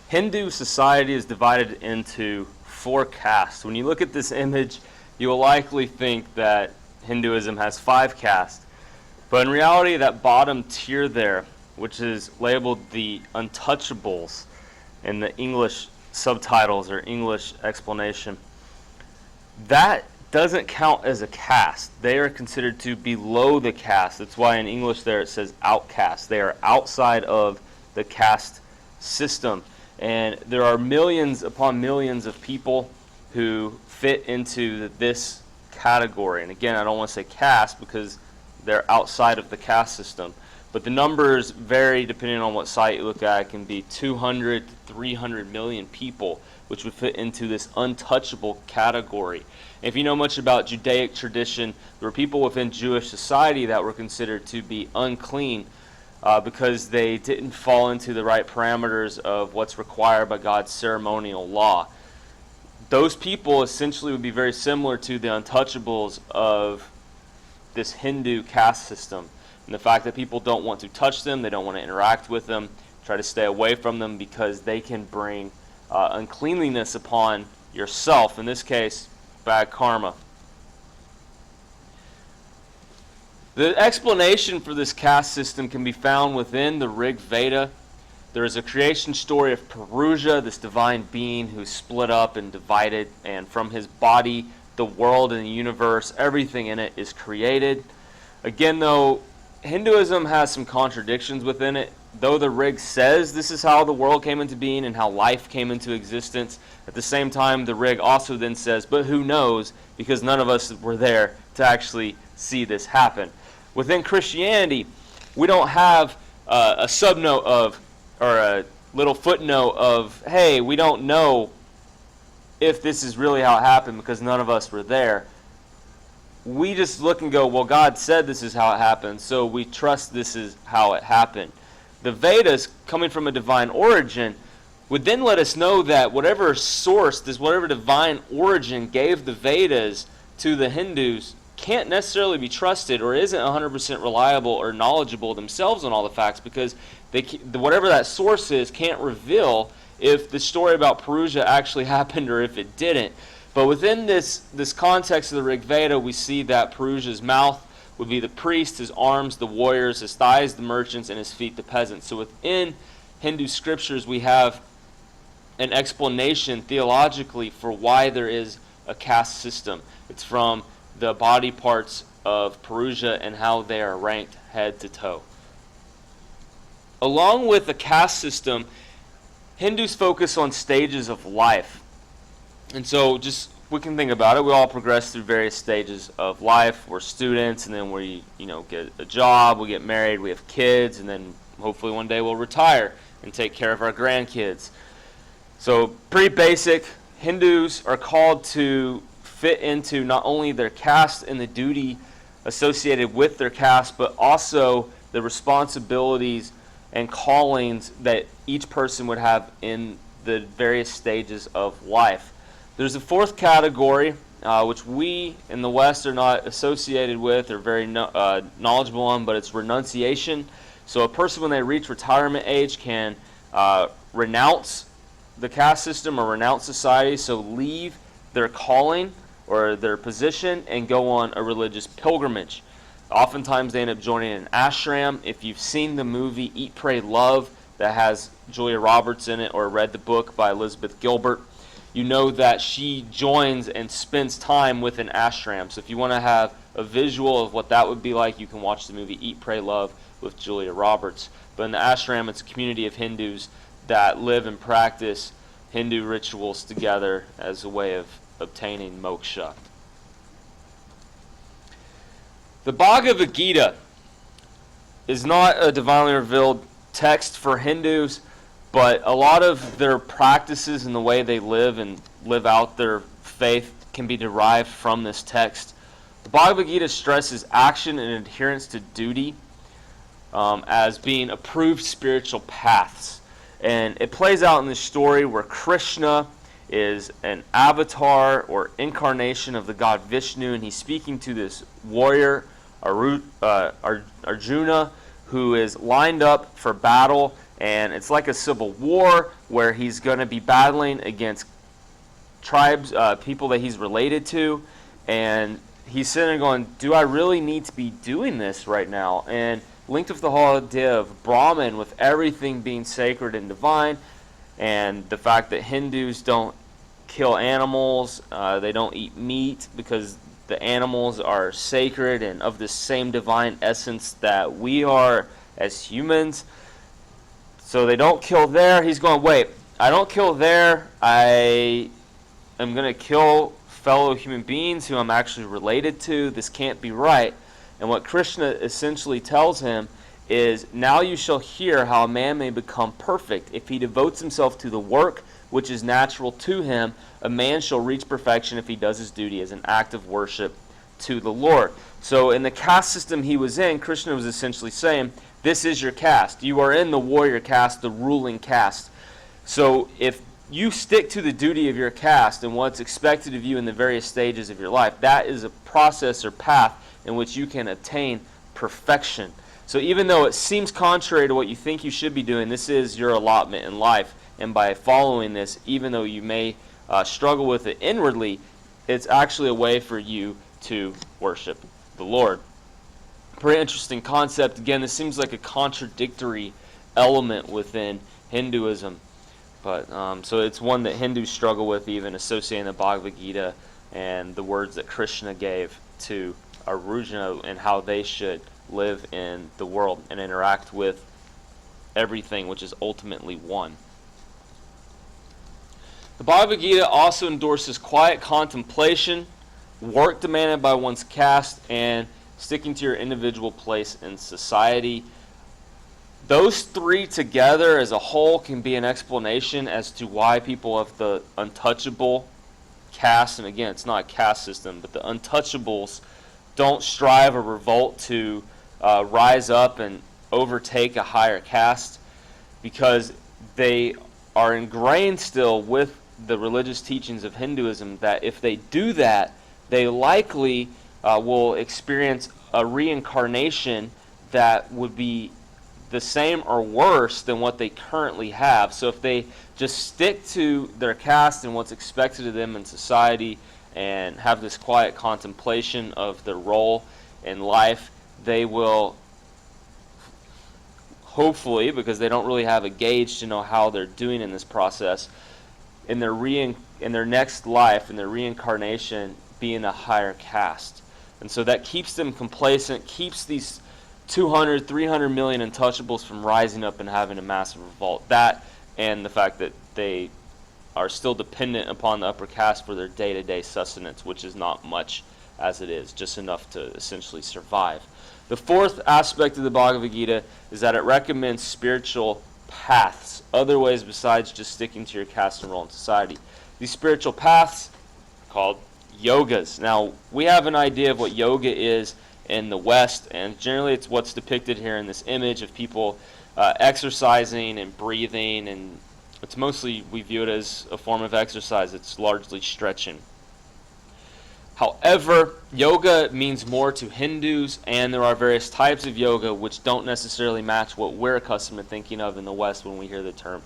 Hindu society is divided into 4 castes. When you look at this image, you will likely think that Hinduism has 5 castes. But in reality, that bottom tier there, which is labeled the Untouchables in the English subtitles or English explanation, that doesn't count as a caste. They are considered to be below the caste. That's why in English there it says outcast. They are outside of the caste system. And there are millions upon millions of people who fit into this category. And again, I don't want to say caste because they're outside of the caste system. But the numbers vary depending on what site you look at. It can be 200 to 300 million people, which would fit into this untouchable category. And if you know much about Judaic tradition, there were people within Jewish society that were considered to be unclean because they didn't fall into the right parameters of what's required by God's ceremonial law. Those people essentially would be very similar to the untouchables of this Hindu caste system. And the fact that people don't want to touch them, they don't want to interact with them, try to stay away from them because they can bring uncleanliness upon yourself. In this case, bad karma. The explanation for this caste system can be found within the Rig Veda. There is a creation story of Purusha, this divine being who split up and divided, and from his body, the world and the universe, everything in it is created. Again, though, Hinduism has some contradictions within it. Though the Rig says this is how the world came into being and how life came into existence, at the same time the Rig also then says, but who knows, because none of us were there to actually see this happen. Within Christianity, we don't have a subnote of, or a little footnote of, hey, we don't know if this is really how it happened because none of us were there. We just look and go, well, God said this is how it happened, so we trust this is how it happened. The Vedas, coming from a divine origin, would then let us know that whatever source, whatever divine origin gave the Vedas to the Hindus can't necessarily be trusted or isn't 100% reliable or knowledgeable themselves on all the facts because whatever that source is can't reveal if the story about Purusha actually happened or if it didn't. But within this context of the Rig Veda, we see that Purusha's mouth would be the priest, his arms the warriors, his thighs the merchants, and his feet the peasants. So within Hindu scriptures, we have an explanation theologically for why there is a caste system. It's from the body parts of Purusha and how they are ranked head to toe. Along with the caste system, Hindus focus on stages of life. And so just we can think about it. We all progress through various stages of life. We're students, and then we get a job, we get married, we have kids, and then hopefully one day we'll retire and take care of our grandkids. So pretty basic. Hindus are called to fit into not only their caste and the duty associated with their caste, but also the responsibilities and callings that each person would have in the various stages of life. There's a 4th category, which we in the West are not associated with or very knowledgeable on, but it's renunciation. So a person, when they reach retirement age, can renounce the caste system or renounce society, so leave their calling or their position and go on a religious pilgrimage. Oftentimes they end up joining an ashram. If you've seen the movie Eat, Pray, Love that has Julia Roberts in it, or read the book by Elizabeth Gilbert, you know that she joins and spends time with an ashram. So if you want to have a visual of what that would be like, you can watch the movie Eat, Pray, Love with Julia Roberts. But in the ashram, it's a community of Hindus that live and practice Hindu rituals together as a way of obtaining moksha. The Bhagavad Gita is not a divinely revealed text for Hindus, but a lot of their practices and the way they live and live out their faith can be derived from this text. The Bhagavad Gita stresses action and adherence to duty as being approved spiritual paths. And it plays out in this story where Krishna is an avatar or incarnation of the god Vishnu, and he's speaking to this warrior, Arjuna, who is lined up for battle, And it's like a civil war where he's going to be battling against tribes, people that he's related to, and he's sitting there going, do I really need to be doing this right now? And linked with the whole idea of Brahman, with everything being sacred and divine, and the fact that Hindus don't kill animals, they don't eat meat because the animals are sacred and of the same divine essence that we are as humans. So they don't kill there. He's going, wait, I don't kill there. I am going to kill fellow human beings who I'm actually related to. This can't be right. And what Krishna essentially tells him is, now you shall hear how a man may become perfect. If he devotes himself to the work which is natural to him, a man shall reach perfection if he does his duty as an act of worship to the Lord. So in the caste system he was in, Krishna was essentially saying, this is your caste. You are in the warrior caste, the ruling caste. So if you stick to the duty of your caste and what's expected of you in the various stages of your life, that is a process or path in which you can attain perfection. So even though it seems contrary to what you think you should be doing, this is your allotment in life. And by following this, even though you may struggle with it inwardly, it's actually a way for you to worship the Lord. Pretty interesting concept. Again, this seems like a contradictory element within Hinduism. But so it's one that Hindus struggle with, even associating the Bhagavad Gita and the words that Krishna gave to Arjuna and how they should live in the world and interact with everything, which is ultimately one. The Bhagavad Gita also endorses quiet contemplation, work demanded by one's caste, and sticking to your individual place in society. Those three together as a whole can be an explanation as to why people of the untouchable caste, and again, it's not a caste system, but the untouchables don't strive or revolt to rise up and overtake a higher caste, because they are ingrained still with the religious teachings of Hinduism that if they do that, they likely will experience a reincarnation that would be the same or worse than what they currently have. So if they just stick to their caste and what's expected of them in society and have this quiet contemplation of their role in life, they will hopefully, because they don't really have a gauge to know how they're doing in this process, in their next life, in their reincarnation, be in a higher caste. And so that keeps them complacent, keeps these 200, 300 million untouchables from rising up and having a massive revolt. That and the fact that they are still dependent upon the upper caste for their day-to-day sustenance, which is not much as it is, just enough to essentially survive. The fourth aspect of the Bhagavad Gita is that it recommends spiritual paths, other ways besides just sticking to your caste and role in society. These spiritual paths are called yogas. Now, we have an idea of what yoga is in the West, and generally it's what's depicted here in this image of people exercising and breathing, and it's mostly, we view it as a form of exercise. It's largely stretching. However, yoga means more to Hindus, and there are various types of yoga which don't necessarily match what we're accustomed to thinking of in the West when we hear the term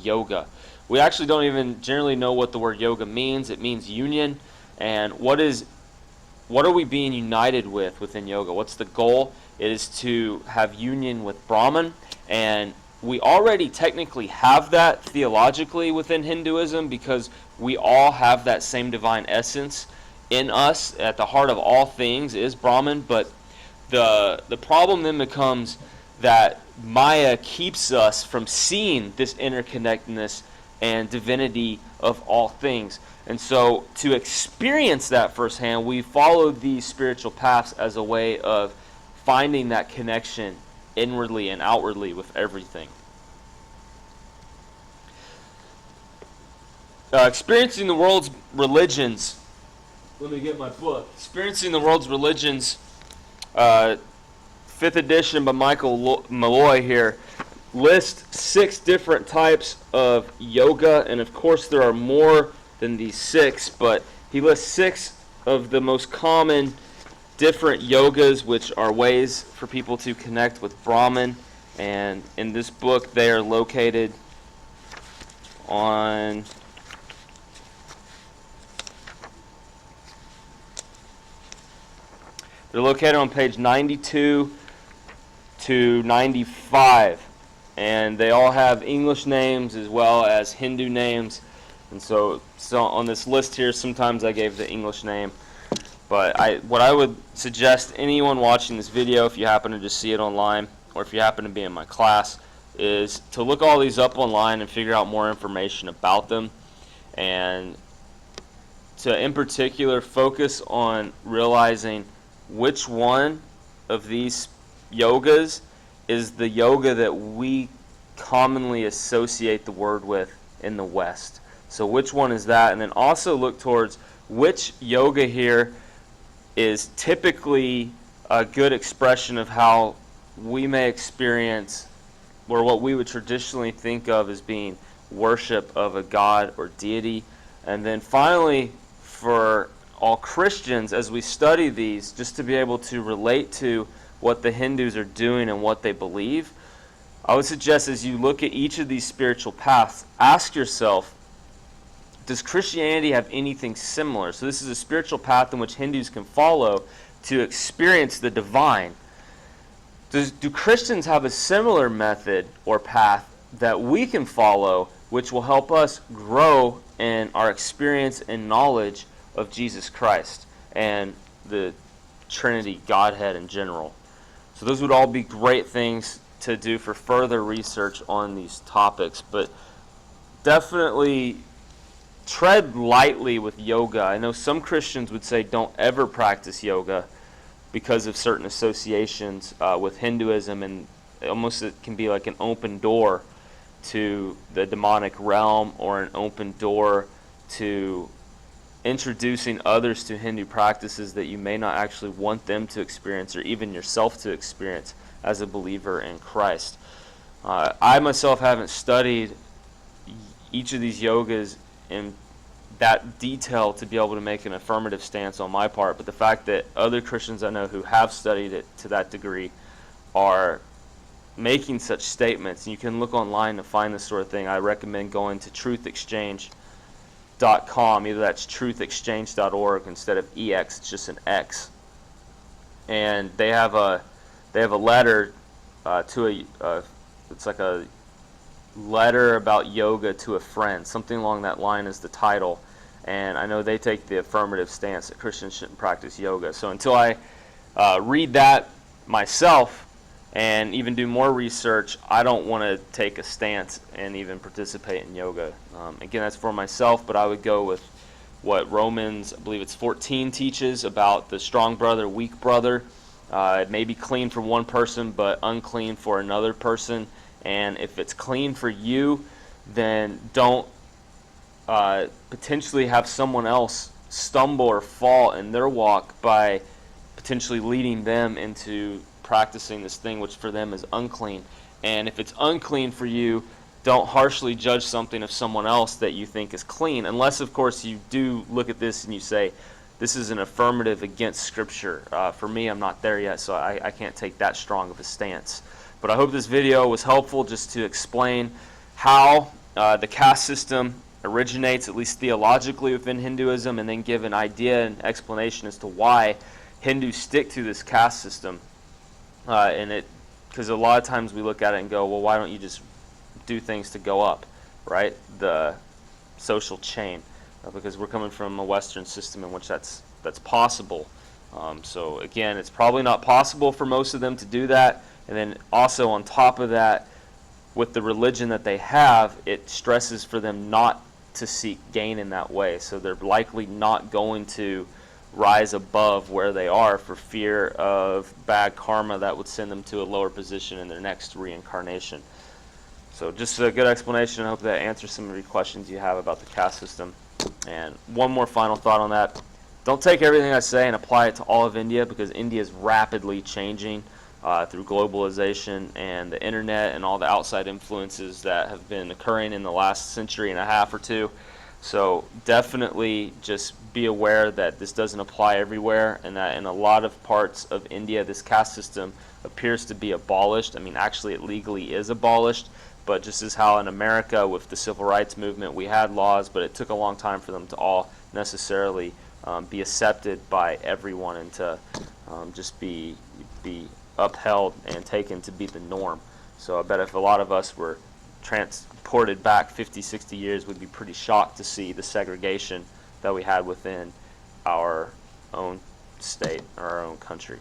yoga. We actually don't even generally know what the word yoga means. It means union. And what are we being united with within yoga? What's the goal? It is to have union with Brahman, and we already technically have that theologically within Hinduism, because we all have that same divine essence in us. At the heart of all things is Brahman, but the problem then becomes that Maya keeps us from seeing this interconnectedness and divinity of all things. And so to experience that firsthand, we follow these spiritual paths as a way of finding that connection inwardly and outwardly with everything. Experiencing the world's religions. Let me get my book. Experiencing the World's Religions, 5th edition by Michael Malloy here, lists 6 different types of yoga, and of course there are more than these 6, but he lists 6 of the most common different yogas, which are ways for people to connect with Brahman And in this book, they are located on page 92 to 95, and they all have English names as well as Hindu names. And so on this list here, sometimes I gave the English name, but what I would suggest anyone watching this video, if you happen to just see it online, or if you happen to be in my class, is to look all these up online and figure out more information about them, and to, in particular, focus on realizing which one of these yogas is the yoga that we commonly associate the word with in the West. So which one is that? And then also look towards which yoga here is typically a good expression of how we may experience, or what we would traditionally think of as being worship of a god or deity. And then finally, for all Christians, as we study these, just to be able to relate to what the Hindus are doing and what they believe, I would suggest as you look at each of these spiritual paths, ask yourself, does Christianity have anything similar? So this is a spiritual path in which Hindus can follow to experience the divine. Do Christians have a similar method or path that we can follow, which will help us grow in our experience and knowledge of Jesus Christ and the Trinity, Godhead in general? So those would all be great things to do for further research on these topics, but definitely tread lightly with yoga. I know some Christians would say don't ever practice yoga because of certain associations with Hinduism, and almost it can be like an open door to the demonic realm, or an open door to introducing others to Hindu practices that you may not actually want them to experience, or even yourself to experience as a believer in Christ. I myself haven't studied each of these yogas in that detail to be able to make an affirmative stance on my part, but the fact that other Christians I know who have studied it to that degree are making such statements, and you can look online to find this sort of thing. I recommend going to truthexchange.com. Either that's truthexchange.org instead of EX, it's just an X. And they have a letter it's like a letter about yoga to a friend, something along that line is the title. And I know they take the affirmative stance that Christians shouldn't practice yoga. So until I read that myself and even do more research, I don't want to take a stance and even participate in yoga. Again, that's for myself, but I would go with what Romans, I believe it's 14, teaches about the strong brother, weak brother. It may be clean for one person, but unclean for another person. And if it's clean for you, then don't potentially have someone else stumble or fall in their walk by potentially leading them into practicing this thing which for them is unclean. And if it's unclean for you, don't harshly judge something of someone else that you think is clean, unless of course you do look at this and you say, this is an affirmative against Scripture. For me, I'm not there yet, so I can't take that strong of a stance. But I hope this video was helpful just to explain how the caste system originates, at least theologically, within Hinduism, and then give an idea and explanation as to why Hindus stick to this caste system. Because a lot of times we look at it and go, well, why don't you just do things to go up, right? The social chain, because we're coming from a Western system in which that's possible. So again, it's probably not possible for most of them to do that. And then also on top of that, with the religion that they have, it stresses for them not to seek gain in that way. So they're likely not going to rise above where they are for fear of bad karma that would send them to a lower position in their next reincarnation. So just a good explanation. I hope that answers some of your questions you have about the caste system. And one more final thought on that. Don't take everything I say and apply it to all of India, because India is rapidly changing through globalization and the internet and all the outside influences that have been occurring in the last century and a half or two. So definitely just be aware that this doesn't apply everywhere, and that in a lot of parts of India, this caste system appears to be abolished. I mean, actually, it legally is abolished, but just as how in America with the civil rights movement, we had laws, but it took a long time for them to all necessarily be accepted by everyone and to just be upheld and taken to be the norm. So I bet if a lot of us were transported back 50, 60 years, we'd be pretty shocked to see the segregation that we had within our own state or our own country.